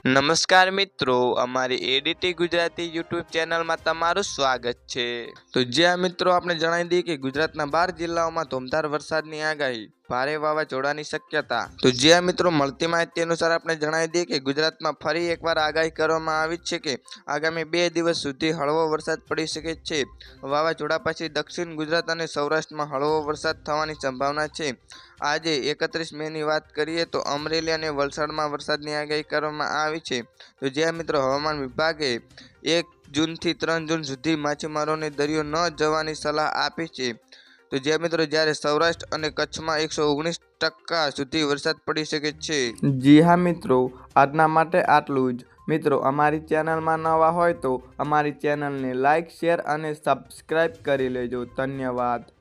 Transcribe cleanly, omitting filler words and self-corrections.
નમસ્કાર મિત્રો, અમારી એડીટી ગુજરાતી યુટ્યુબ ચેનલમાં તમારું સ્વાગત છે। તો જ્યાં મિત્રો આપણે જણાવી દઈએ કે ગુજરાતના 12 જિલ્લાઓમાં ધોમધાર વરસાદની આગાહી, ભારે વાવાઝોડાની શક્યતા। તો જ્યાં મિત્રો મળતી માહિતી અનુસાર આપણે જણાવી દઈએ કે ગુજરાતમાં ફરી એકવાર આગાહી કરવામાં આવી છે કે આગામી 2 દિવસ સુધી હળવો વરસાદ પડી શકે છે। વાવાઝોડા પછી દક્ષિણ ગુજરાત અને સૌરાષ્ટ્રમાં હળવો વરસાદ થવાની સંભાવના છે। આજે 31 મેની વાત કરીએ તો અમરેલી અને વલસાડમાં વરસાદની આગાહી કરવામાં આવી છે। તો જ્યાં મિત્રો હવામાન વિભાગે 1 જૂનથી 3 જૂન સુધી માછીમારોને દરિયો ન જવાની સલાહ આપી છે। તો જ્યાં મિત્રો જ્યારે સૌરાષ્ટ્ર અને કચ્છમાં 119% સુધી વરસાદ પડી શકે છે। જી હા મિત્રો, આજના માટે આટલું જ। મિત્રો અમારી ચેનલમાં નવા હોય તો અમારી ચેનલને લાઇક, શેર અને સબસ્ક્રાઈબ કરી લેજો। ધન્યવાદ।